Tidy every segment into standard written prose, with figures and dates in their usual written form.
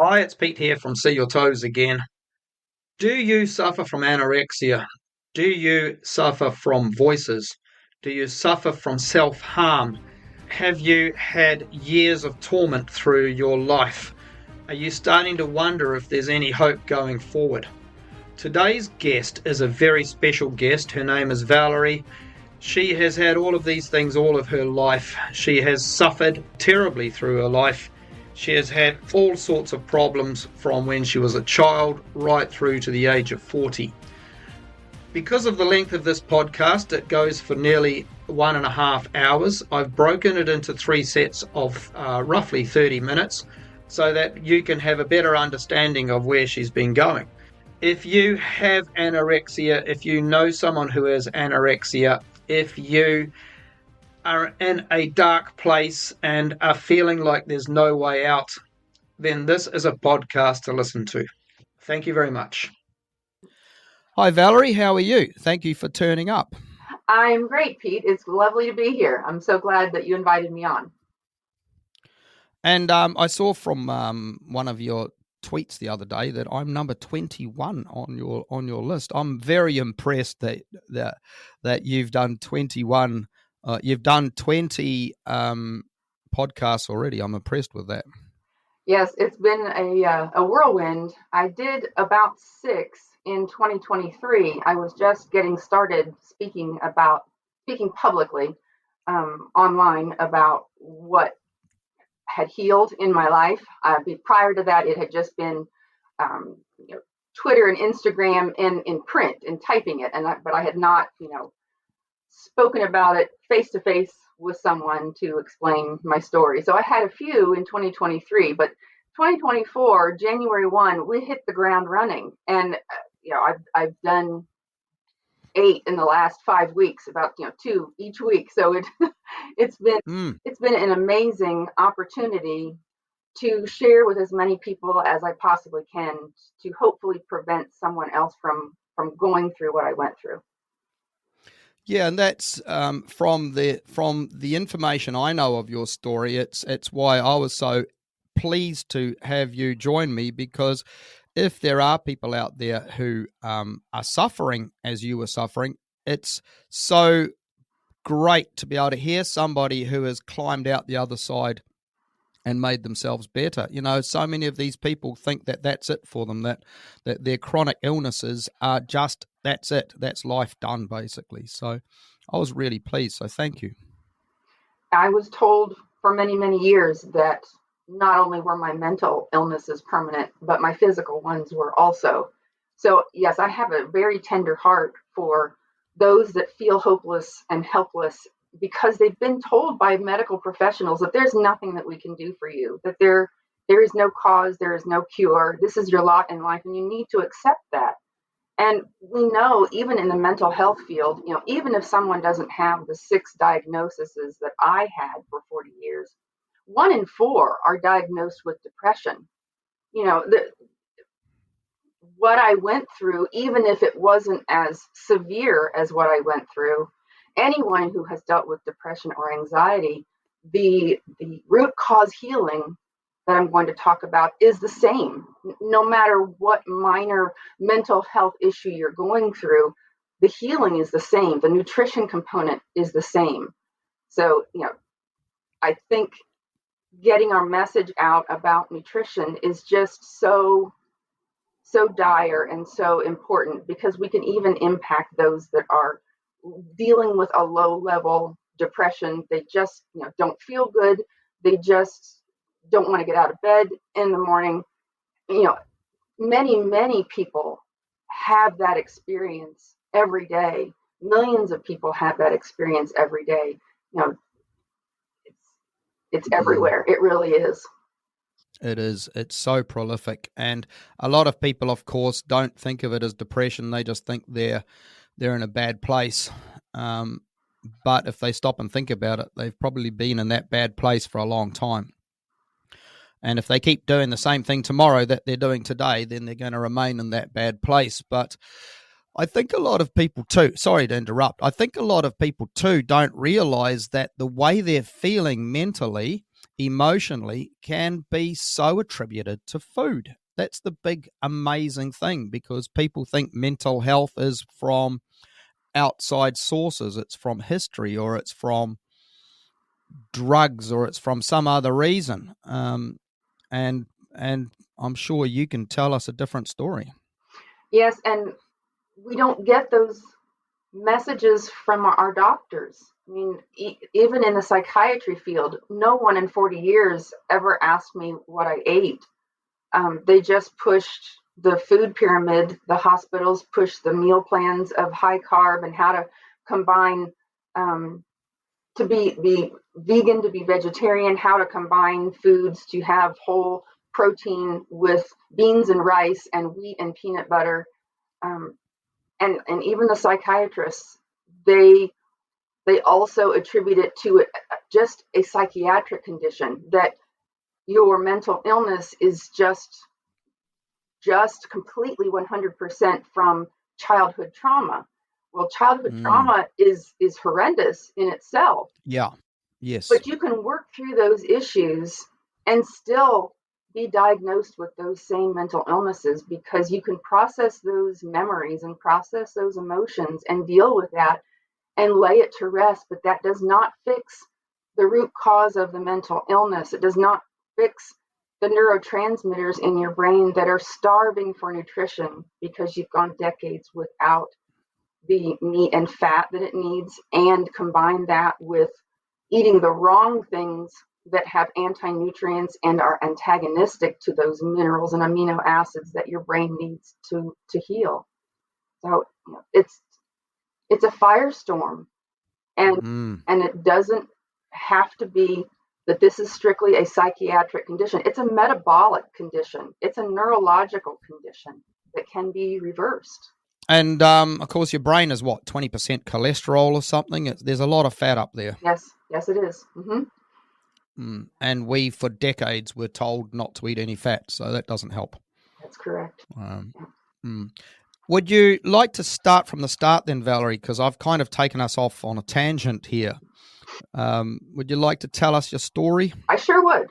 Hi, it's Pete here from See Your Toes again. Do you suffer from anorexia? Do you suffer from voices? Do you suffer from self-harm? Have you had years of torment through your life? Are you starting to wonder if there's any hope going forward? Today's guest is a very special guest. Her name is Valerie. She has had all of these things all of her life. She has suffered terribly through her life. She has had all sorts of problems from when she was a child right through to the age of 40. Because of the length of this podcast, it goes for nearly 1.5 hours. I've broken it into 3 sets of roughly 30 minutes so that you can have a better understanding of where she's been going. If you have anorexia, if you know someone who has anorexia, if you are in a dark place and are feeling like there's no way out, then this is a podcast to listen to. Thank you very much. Hi, Valerie. How are you? Thank you for turning up. I'm great, Pete. It's lovely to be here. I'm so glad that you invited me on. And I saw from one of your tweets the other day that I'm number 21 on your list. I'm very impressed that you've done 21. You've done 20 podcasts already. I'm impressed with that. Yes, it's been a whirlwind. I did about 6 in 2023. I was just getting started speaking publicly online about what had healed in my life. Prior to that, it had just been Twitter and Instagram and in print and typing it, but I had not spoken about it face to face with someone to explain my story. So I had a few in 2023, but 2024, January 1, we hit the ground running, and I've done 8 in the last 5 weeks, about 2 each week. So it's been an amazing opportunity to share with as many people as I possibly can to hopefully prevent someone else from going through what I went through. Yeah, and that's from the information I know of your story. It's why I was so pleased to have you join me, because if there are people out there who are suffering as you were suffering, it's so great to be able to hear somebody who has climbed out the other side and made themselves better. So many of these people think that that's it for them, that their chronic illnesses are just, that's it, that's life done, basically. So I was really pleased. So thank you. I was told for many, many years that not only were my mental illnesses permanent, but my physical ones were also. So yes, I have a very tender heart for those that feel hopeless and helpless because they've been told by medical professionals that there's nothing that we can do for you, that there is no cause, there is no cure, this is your lot in life, and you need to accept that. And we know, even in the mental health field, even if someone doesn't have the 6 diagnoses that I had for 40 years, 1 in 4 are diagnosed with depression. What I went through, even if it wasn't as severe as what I went through, anyone who has dealt with depression or anxiety, the root cause healing that I'm going to talk about is the same. No matter what minor mental health issue you're going through, the healing is the same. The nutrition component is the same. So, I think getting our message out about nutrition is just so dire and so important, because we can even impact those that are dealing with a low level depression. They just don't feel good. They just don't want to get out of bed in the morning. Many people have that experience every day. Millions of people have that experience every day. It's everywhere. It really is. It is. It's so prolific. And a lot of people, of course, don't think of it as depression. They just think they're in a bad place. But if they stop and think about it, they've probably been in that bad place for a long time. And if they keep doing the same thing tomorrow that they're doing today, then they're going to remain in that bad place. But I think a lot of people too, sorry to interrupt, I think a lot of people too don't realize that the way they're feeling mentally emotionally can be so attributed to food. That's the big, amazing thing, because people think mental health is from outside sources. It's from history, or it's from drugs, or it's from some other reason. And I'm sure you can tell us a different story. Yes, and we don't get those messages from our doctors. I mean, even in the psychiatry field, no one in 40 years ever asked me what I ate. They just pushed the food pyramid. The hospitals pushed the meal plans of high carb and how to combine, to be vegan, to be vegetarian, how to combine foods to have whole protein with beans and rice and wheat and peanut butter. Um, and even the psychiatrists, they also attribute it to just a psychiatric condition, that your mental illness is just completely 100% from childhood trauma. Well, childhood trauma is horrendous in itself. Yeah. Yes. But you can work through those issues and still be diagnosed with those same mental illnesses, because you can process those memories and process those emotions and deal with that and lay it to rest. But that does not fix the root cause of the mental illness. It does not fix the neurotransmitters in your brain that are starving for nutrition because you've gone decades without the meat and fat that it needs, and combine that with eating the wrong things that have anti-nutrients and are antagonistic to those minerals and amino acids that your brain needs to heal. So it's a firestorm, and it doesn't have to be that this is strictly a psychiatric condition. It's a metabolic condition. It's a neurological condition that can be reversed. And of course, your brain is what, 20% cholesterol or something? There's a lot of fat up there. Yes, it is. And we, for decades, were told not to eat any fat, so that doesn't help. That's correct. Would you like to start from the start then, Valerie? Because I've kind of taken us off on a tangent here. Would you like to tell us your story? I sure would.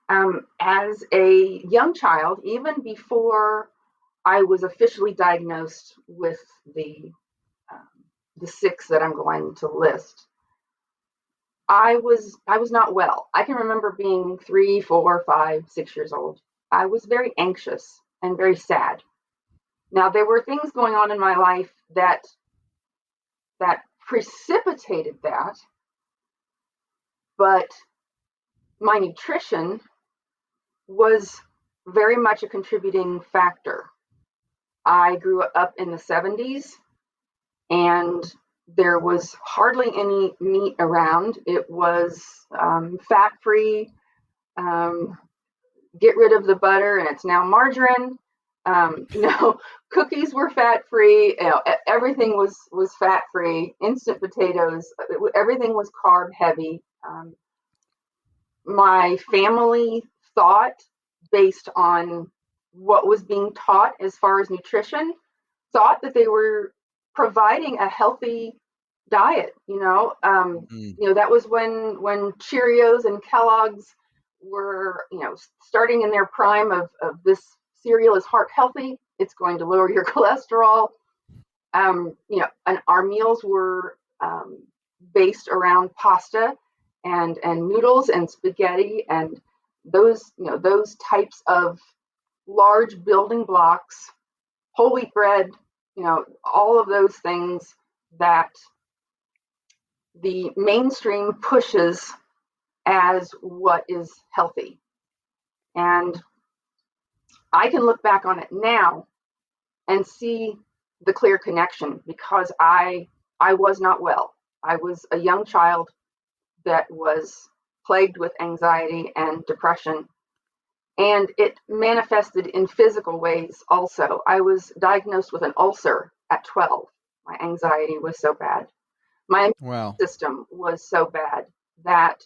As a young child, even before I was officially diagnosed with the 6 that I'm going to list, I was not well. I can remember being 3, 4, 5, 6 years old. I was very anxious and very sad. Now, there were things going on in my life that precipitated that, but my nutrition was very much a contributing factor. I grew up in the 70s, and there was hardly any meat around. It was fat-free. Get rid of the butter, and it's now margarine. Cookies were fat-free. Everything was fat-free. Instant potatoes. Everything was carb-heavy. My family thought, based on what was being taught as far as nutrition, thought that they were providing a healthy diet. That was when Cheerios and Kellogg's were, starting in their prime of this cereal is heart healthy. It's going to lower your cholesterol. And our meals were based around pasta and noodles and spaghetti and those types of large building blocks, whole wheat bread, all of those things that the mainstream pushes as what is healthy. And I can look back on it now and see the clear connection, because I was not well. I was a young child that was plagued with anxiety and depression, and it manifested in physical ways also. I was diagnosed with an ulcer at 12. My anxiety was so bad. My immune system was so bad that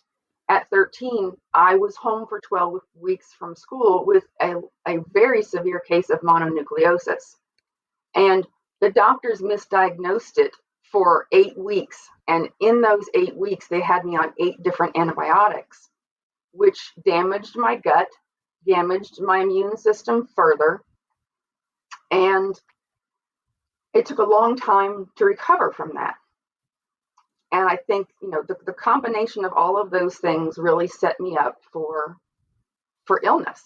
at 13, I was home for 12 weeks from school with a very severe case of mononucleosis. And the doctors misdiagnosed it for 8 weeks. And in those 8 weeks, they had me on 8 different antibiotics, which damaged my gut, damaged my immune system further. And it took a long time to recover from that. And I think, the combination of all of those things really set me up for illness.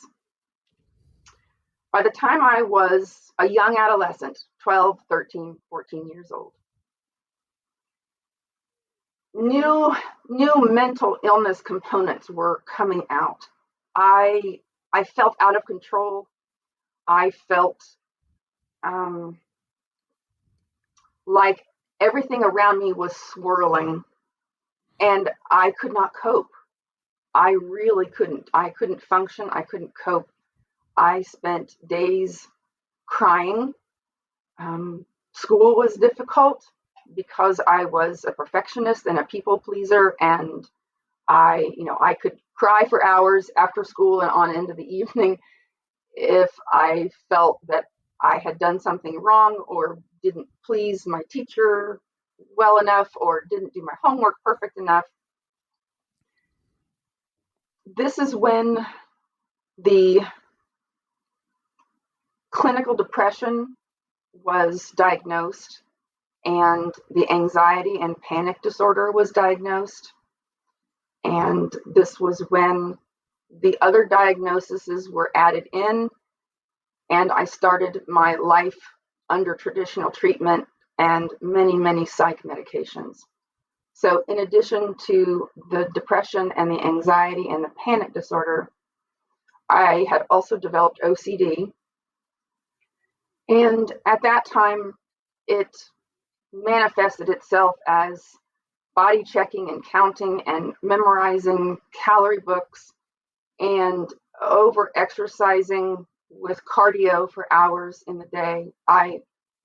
By the time I was a young adolescent, 12, 13, 14 years old, new mental illness components were coming out. I felt out of control. I felt like everything around me was swirling, and I could not cope. I really couldn't. I couldn't function. I couldn't cope. I spent days crying. School was difficult because I was a perfectionist and a people pleaser, and I could cry for hours after school and on into the evening if I felt that I had done something wrong or didn't please my teacher well enough or didn't do my homework perfect enough. This is when the clinical depression was diagnosed and the anxiety and panic disorder was diagnosed. And this was when the other diagnoses were added in, and I started my life under traditional treatment and many, many psych medications. So in addition to the depression and the anxiety and the panic disorder, I had also developed OCD. And at that time, it manifested itself as body checking and counting and memorizing calorie books and over exercising with cardio for hours in the day. I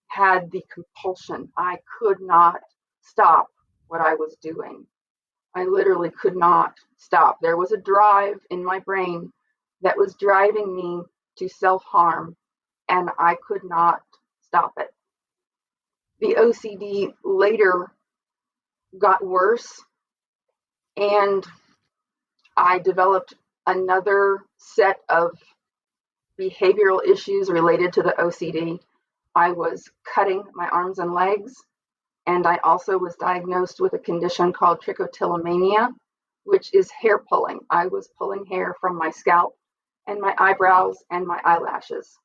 had the compulsion. I could not stop what I was doing. I literally could not stop. There was a drive in my brain that was driving me to self-harm, and I could not stop it. The OCD later got worse, and I developed another set of behavioral issues related to the OCD. I was cutting my arms and legs, and I also was diagnosed with a condition called trichotillomania, which is hair pulling. I was pulling hair from my scalp and my eyebrows and my eyelashes.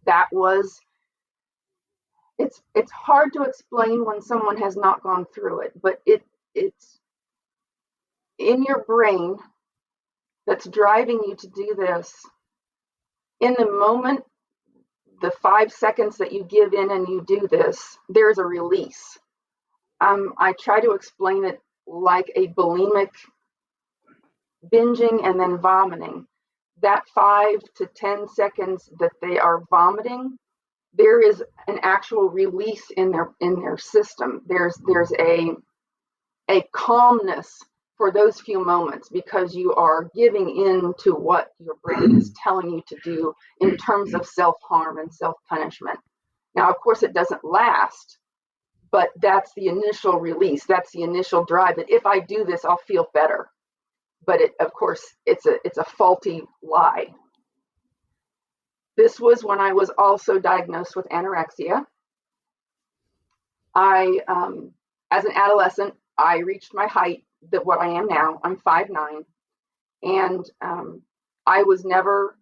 That was, it's hard to explain when someone has not gone through it, but it's in your brain that's driving you to do this. In the moment, the 5 seconds that you give in and you do this, there's a release. I try to explain it like a bulimic binging and then vomiting. That 5 to 10 seconds that they are vomiting, there is an actual release in their system. There's a calmness for those few moments because you are giving in to what your brain is telling you to do in terms of self-harm and self-punishment. Now, of course, it doesn't last, but that's the initial release. That's the initial drive that if I do this, I'll feel better. But of course, it's a faulty lie. This was when I was also diagnosed with anorexia. As an adolescent, I reached my height, that what I am now. I'm 5'9", and I was never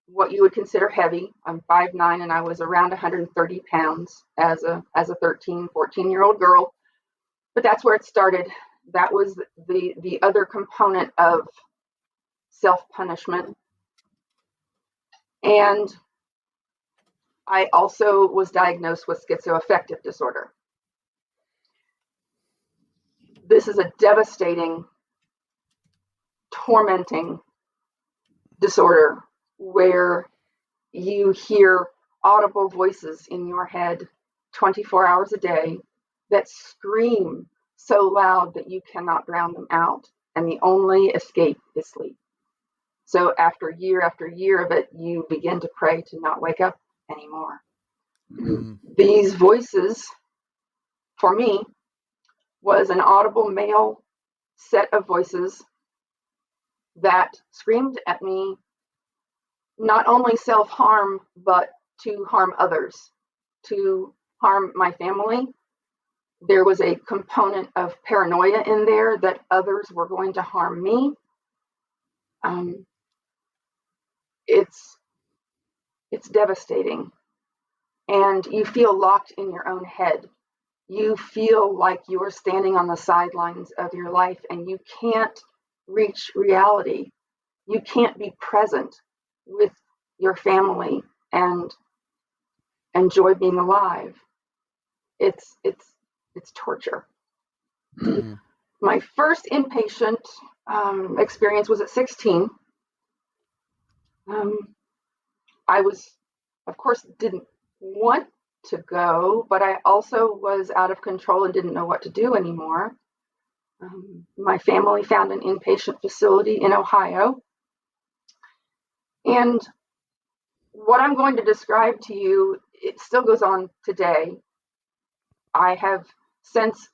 what you would consider heavy. I'm 5'9", and I was around 130 pounds as a 13, 14-year-old girl. But that's where it started. That was the other component of self-punishment. And I also was diagnosed with schizoaffective disorder. This is a devastating, tormenting disorder where you hear audible voices in your head 24 hours a day that scream so loud that you cannot drown them out, and the only escape is sleep. So after year of it, you begin to pray to not wake up anymore. These voices for me, was an audible male set of voices that screamed at me not only self-harm, but to harm others, to harm my family. There was a component of paranoia in there that others were going to harm me. It's devastating. And you feel locked in your own head. You feel like you're standing on the sidelines of your life and you can't reach reality. You can't be present with your family and enjoy being alive. It's torture. Mm. My first inpatient experience was at 16. I was, of course, didn't want to go, but I also was out of control and didn't know what to do anymore. My family found an inpatient facility in Ohio. And what I'm going to describe to you, it still goes on today. I have since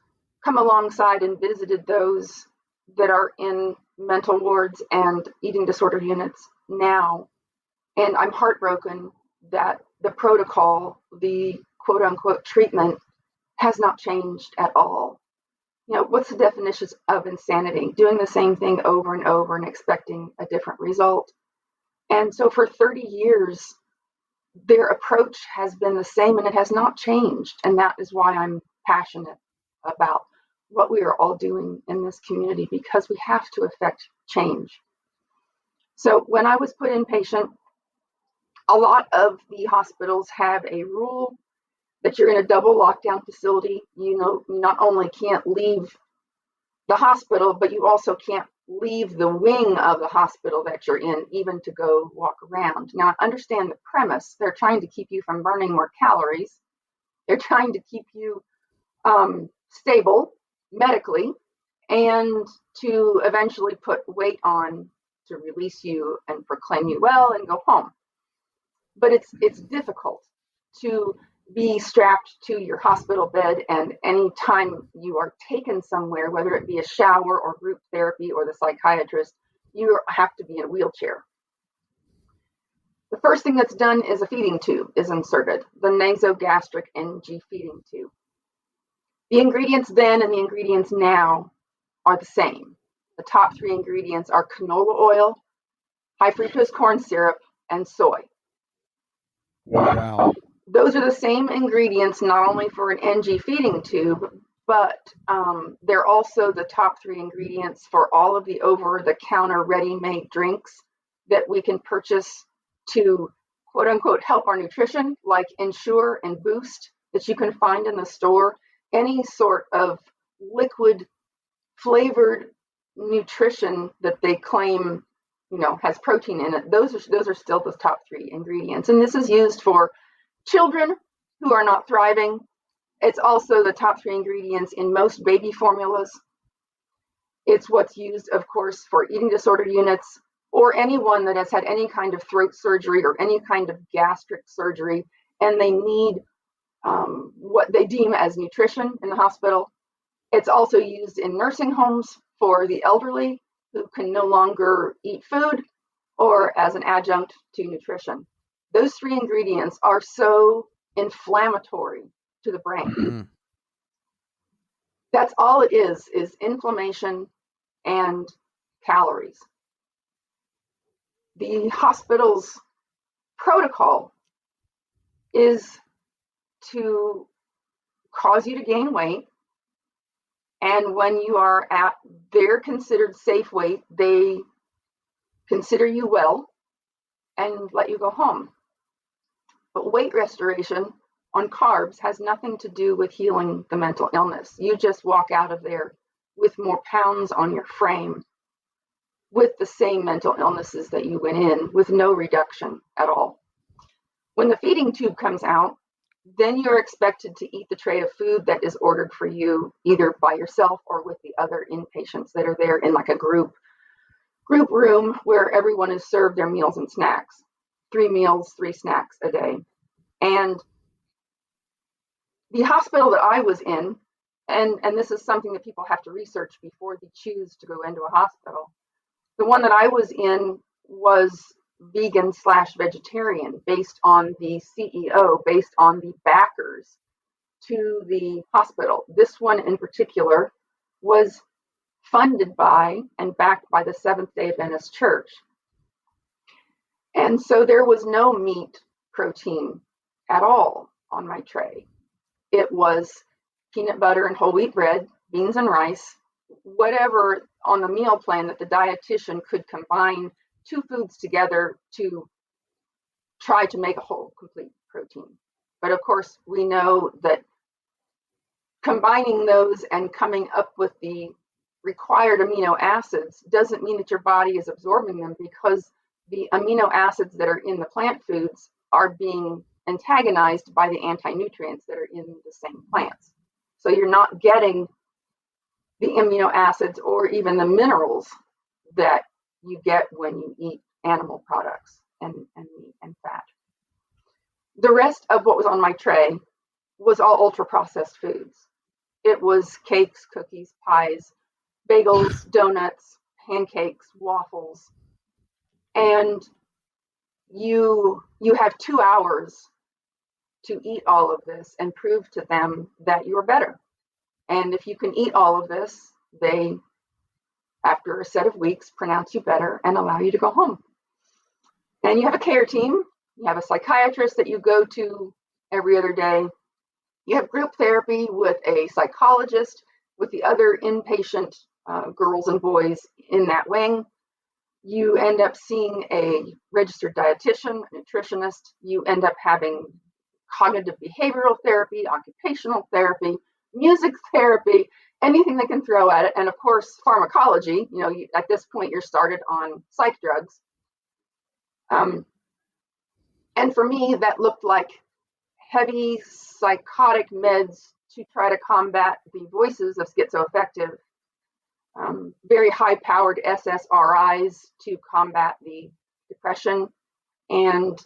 come alongside and visited those that are in mental wards and eating disorder units now. And I'm heartbroken that the protocol, the quote unquote treatment, has not changed at all. What's the definition of insanity? Doing the same thing over and over and expecting a different result. And so for 30 years, their approach has been the same and it has not changed. And that is why I'm passionate about what we are all doing in this community, because we have to affect change. So when I was put inpatient, a lot of the hospitals have a rule that you're in a double lockdown facility. You not only can't leave the hospital, but you also can't leave the wing of the hospital that you're in, even to go walk around. Now, I understand the premise. They're trying to keep you from burning more calories. They're trying to keep you stable medically and to eventually put weight on to release you and proclaim you well and go home. But it's difficult to be strapped to your hospital bed, and anytime you are taken somewhere, whether it be a shower or group therapy or the psychiatrist, you have to be in a wheelchair. The first thing that's done is a feeding tube is inserted, the nasogastric NG feeding tube. The ingredients then and the ingredients now are the same. The top three ingredients are canola oil, high fructose corn syrup, and soy. Wow. Those are the same ingredients not only for an NG feeding tube, but they're also the top three ingredients for all of the over-the-counter ready-made drinks that we can purchase to quote-unquote help our nutrition, like Ensure and Boost that you can find in the store. Any sort of liquid flavored nutrition that they claim has protein in it, those are still the top three ingredients. And this is used for children who are not thriving. It's also the top three ingredients in most baby formulas. It's what's used, of course, for eating disorder units or anyone that has had any kind of throat surgery or any kind of gastric surgery, and they need what they deem as nutrition in the hospital. It's also used in nursing homes for the elderly who can no longer eat food, or as an adjunct to nutrition. Those three ingredients are so inflammatory to the brain. Mm-hmm. That's all it is inflammation and calories. The hospital's protocol is to cause you to gain weight. And when you are at their considered safe weight, they consider you well and let you go home. But weight restoration on carbs has nothing to do with healing the mental illness. You just walk out of there with more pounds on your frame with the same mental illnesses that you went in with no reduction at all. When the feeding tube comes out, then you're expected to eat the tray of food that is ordered for you either by yourself or with the other inpatients that are there in like a group room where everyone is served their meals and snacks. 3 meals, 3 snacks a day. And the hospital that I was in and this is something that people have to research before they choose to go into a hospital. The one that I was in was vegan/vegetarian, based on the CEO, based on the backers to the hospital. This one in particular was funded by and backed by the Seventh-day Adventist Church. And so there was no meat protein at all on my tray. It was peanut butter and whole wheat bread, beans and rice, whatever on the meal plan that the dietitian could combine two foods together to try to make a whole complete protein. But of course, we know that combining those and coming up with the required amino acids doesn't mean that your body is absorbing them, because the amino acids that are in the plant foods are being antagonized by the anti-nutrients that are in the same plants. So you're not getting the amino acids or even the minerals that you get when you eat animal products and meat and fat. The rest of what was on my tray was all ultra-processed foods. It was cakes, cookies, pies, bagels, donuts, pancakes, waffles. And you have 2 hours to eat all of this and prove to them that you're better. And if you can eat all of this, they, after a set of weeks, pronounce you better and allow you to go home. And you have a care team. You have a psychiatrist that you go to every other day. You have group therapy with a psychologist, with the other inpatient girls and boys in that wing. You end up seeing a registered dietitian, a nutritionist. You end up having cognitive behavioral therapy, occupational therapy, music therapy, anything they can throw at it. And of course, pharmacology. At this point, you're started on psych drugs. And for me, that looked like heavy psychotic meds to try to combat the voices of schizoaffective, very high-powered SSRIs to combat the depression, and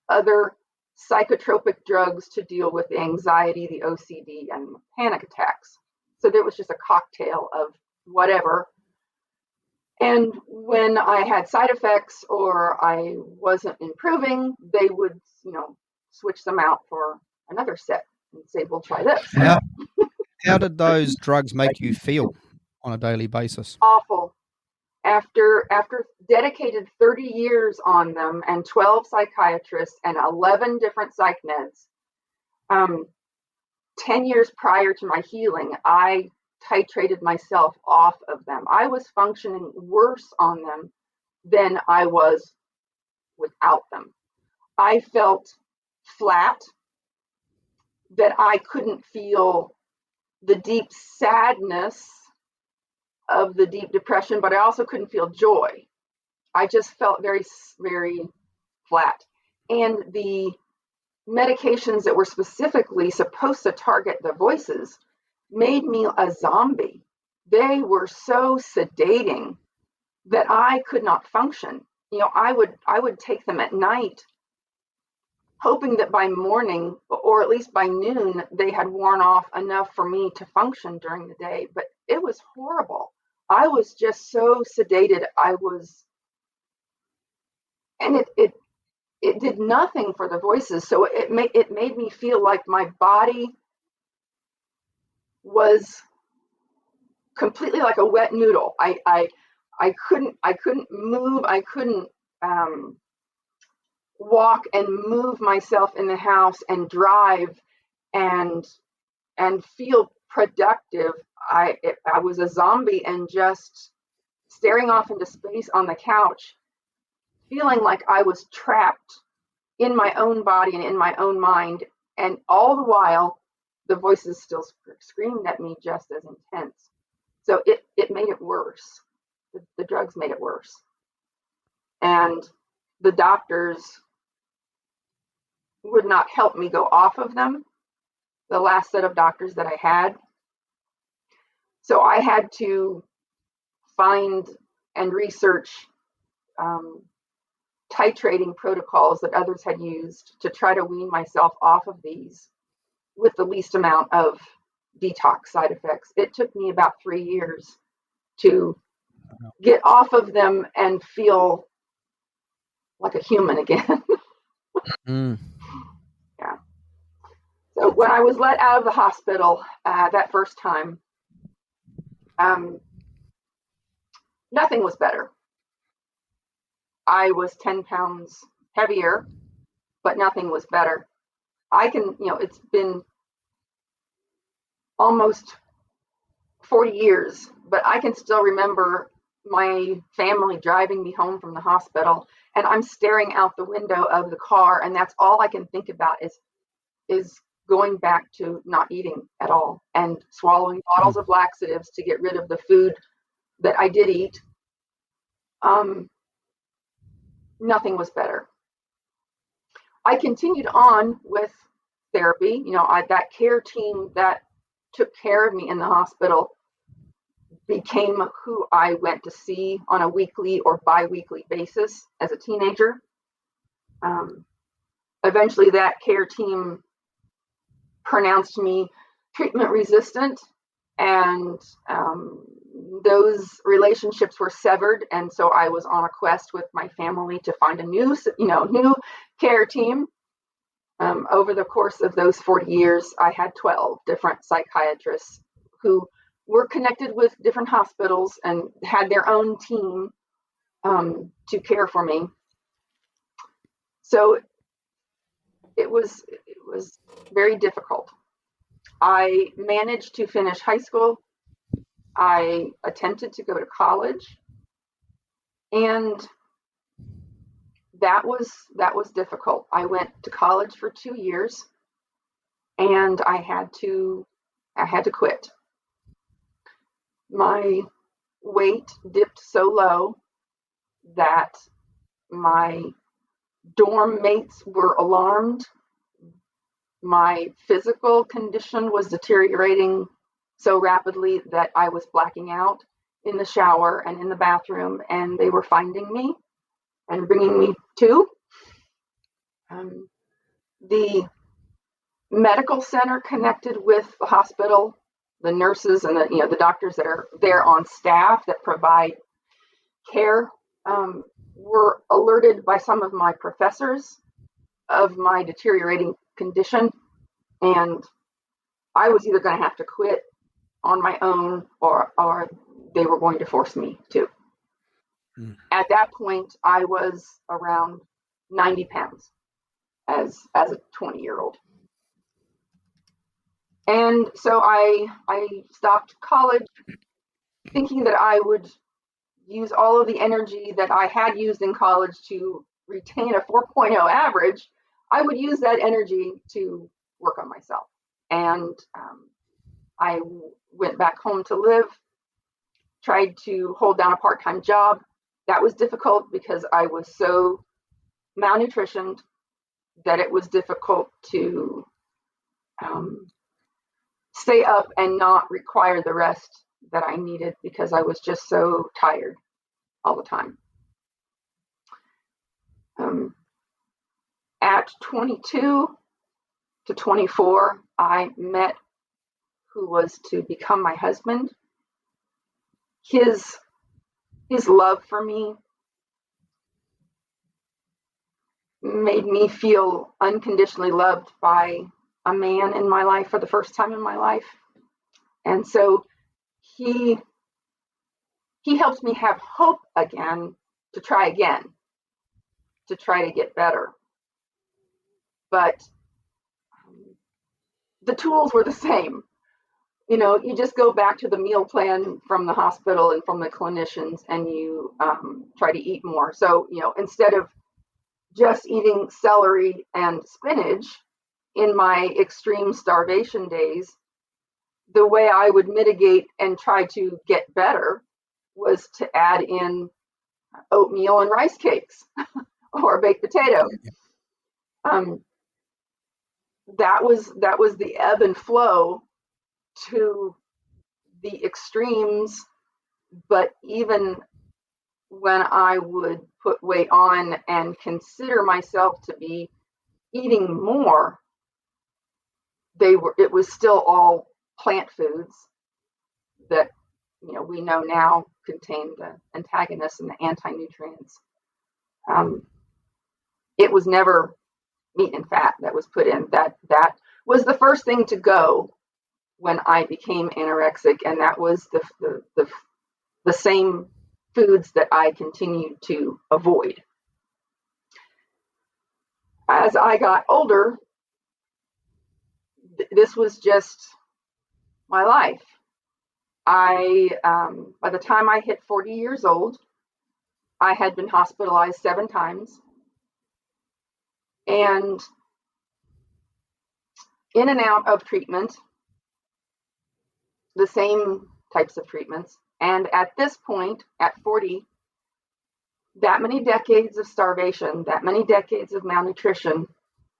other psychotropic drugs to deal with the anxiety, the OCD, and panic attacks. So there was just a cocktail of whatever. And when I had side effects or I wasn't improving, they would, switch them out for another set and say, we'll try this. How did those drugs make you feel on a daily basis? Awful. After dedicated 30 years on them and 12 psychiatrists and 11 different psych meds, 10 years prior to my healing, I titrated myself off of them. I was functioning worse on them than I was without them. I felt flat, that I couldn't feel the deep sadness of the deep depression, but I also couldn't feel joy. I just felt very, very flat. And the medications that were specifically supposed to target the voices made me a zombie. They were so sedating that I could not function. I would take them at night, hoping that by morning, or at least by noon, they had worn off enough for me to function during the day. But it was horrible. I was just so sedated. And it did nothing for the voices. So it made me feel like my body was completely like a wet noodle. I couldn't move. I couldn't walk and move myself in the house and drive and feel productive. I was a zombie and just staring off into space on the couch, feeling like I was trapped in my own body and in my own mind. And all the while, the voices still screamed at me just as intense. So it made it worse. The drugs made it worse. And the doctors would not help me go off of them, the last set of doctors that I had. So I had to find and research titrating protocols that others had used to try to wean myself off of these with the least amount of detox side effects. It took me about 3 years to get off of them and feel like a human again. Mm. Yeah. So when I was let out of the hospital that first time, nothing was better. I was 10 pounds heavier, but nothing was better. It's been almost 40 years, but I can still remember my family driving me home from the hospital, and I'm staring out the window of the car, and that's all I can think about is going back to not eating at all and swallowing bottles of laxatives to get rid of the food that I did eat. Nothing was better. I continued on with therapy. That care team that took care of me in the hospital became who I went to see on a weekly or bi-weekly basis as a teenager. Eventually, that care team pronounced me treatment resistant, and those relationships were severed. And so I was on a quest with my family to find a new care team. Over the course of those 40 years, I had 12 different psychiatrists who were connected with different hospitals and had their own team to care for me. So it was very difficult. I managed to finish high school. I attempted to go to college, and that was difficult. I went to college for 2 years, and I had to quit. My weight dipped so low that my dorm mates were alarmed. My physical condition was deteriorating so rapidly that I was blacking out in the shower and in the bathroom, and they were finding me and bringing me to. The medical center connected with the hospital, the nurses and the doctors that are there on staff that provide care were alerted by some of my professors of my deteriorating condition, and I was either going to have to quit on my own or they were going to force me to. At that point, I was around 90 pounds as a 20-year-old. And so I stopped college thinking that I would use all of the energy that I had used in college to retain a 4.0 average. I would use that energy to work on myself. And I went back home to live, tried to hold down a part-time job. That was difficult because I was so malnutritioned that it was difficult to stay up and not require the rest that I needed because I was just so tired all the time. At 22 to 24, I met who was to become my husband. His love for me made me feel unconditionally loved by a man in my life for the first time in my life. And so he helps me have hope again to try to get better. But the tools were the same. You just go back to the meal plan from the hospital and from the clinicians, and you try to eat more. So, instead of just eating celery and spinach in my extreme starvation days, the way I would mitigate and try to get better was to add in oatmeal and rice cakes or baked potato. That was the ebb and flow to the extremes. But even when I would put weight on and consider myself to be eating more, it was still all plant foods that we know now contain the antagonists and the anti-nutrients. It was never meat and fat that was put in. That was the first thing to go when I became anorexic, and that was the same foods that I continued to avoid. As I got older, this was just my life. By the time I hit 40 years old, I had been hospitalized 7 times, and in and out of treatment, the same types of treatments. And at this point, at 40, that many decades of starvation, that many decades of malnutrition,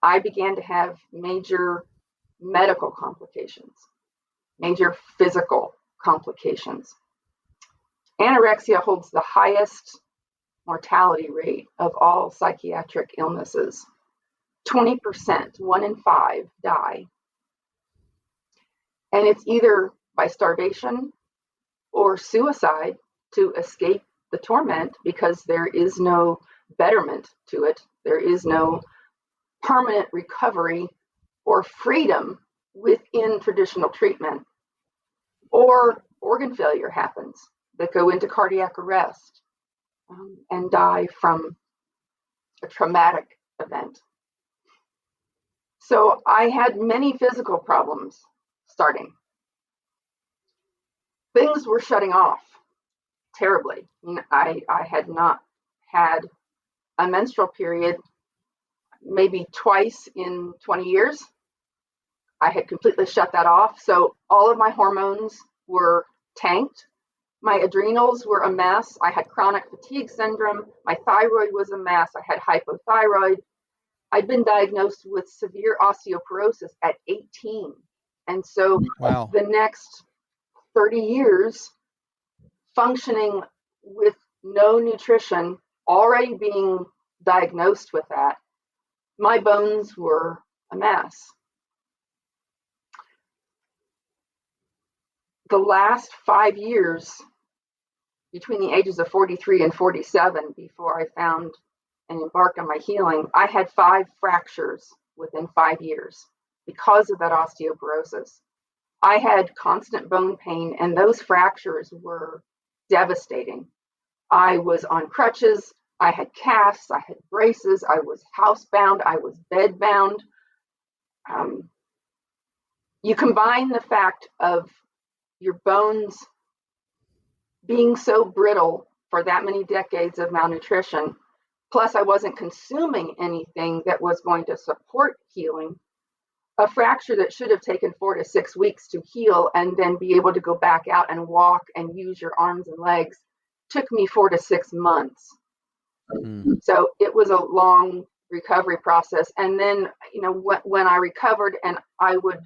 I began to have major medical complications, major physical complications. Anorexia holds the highest mortality rate of all psychiatric illnesses. 20%, 1 in 5 die. And it's either by starvation or suicide to escape the torment, because there is no betterment to it. There is no permanent recovery or freedom within traditional treatment. Or organ failure happens, that go into cardiac arrest and die from a traumatic event. So I had many physical problems starting. Things were shutting off terribly. I had not had a menstrual period maybe twice in 20 years. I had completely shut that off. So all of my hormones were tanked. My adrenals were a mess. I had chronic fatigue syndrome. My thyroid was a mess. I had hypothyroid. I'd been diagnosed with severe osteoporosis at 18. And so Wow. the next 30 years functioning with no nutrition, already being diagnosed with that, my bones were a mess. The last 5 years, between the ages of 43 and 47, before I found and embarked on my healing, I had 5 fractures within 5 years because of that osteoporosis. I had constant bone pain, and those fractures were devastating. I was on crutches, I had casts, I had braces, I was housebound, I was bedbound. You combine the fact of your bones being so brittle for that many decades of malnutrition, plus I wasn't consuming anything that was going to support healing. A fracture that should have taken 4 to 6 weeks to heal and then be able to go back out and walk and use your arms and legs took me 4 to 6 months. So it was a long recovery process. And then, when I recovered and I would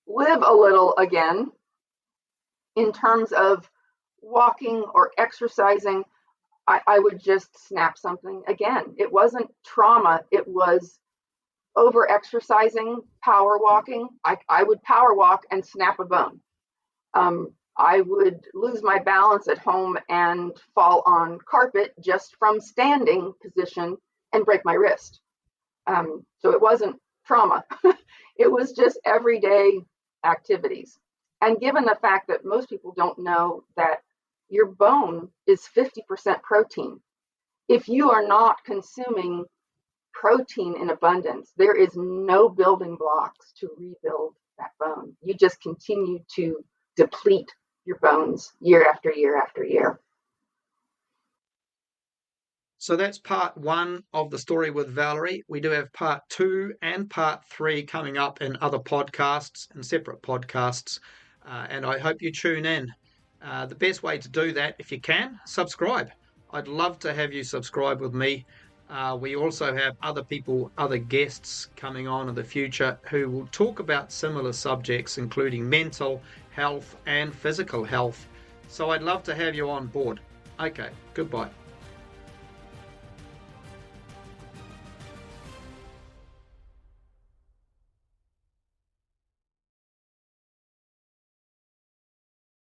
live a little again in terms of walking or exercising, I would just snap something again. It wasn't trauma. It was over exercising, power walking. I would power walk and snap a bone. I would lose my balance at home and fall on carpet just from standing position and break my wrist. So it wasn't trauma. It was just everyday activities. And given the fact that most people don't know that your bone is 50% protein, if you are not consuming protein in abundance, there is no building blocks to rebuild that bone. You just continue to deplete your bones year after year after year. So that's part 1 of the story with Valerie. We do have part 2 and part 3 coming up in other podcasts and separate podcasts. And I hope you tune in. The best way to do that, if you can, subscribe. I'd love to have you subscribe with me. We also have other people, other guests coming on in the future who will talk about similar subjects, including mental health and physical health. So I'd love to have you on board. Okay, goodbye.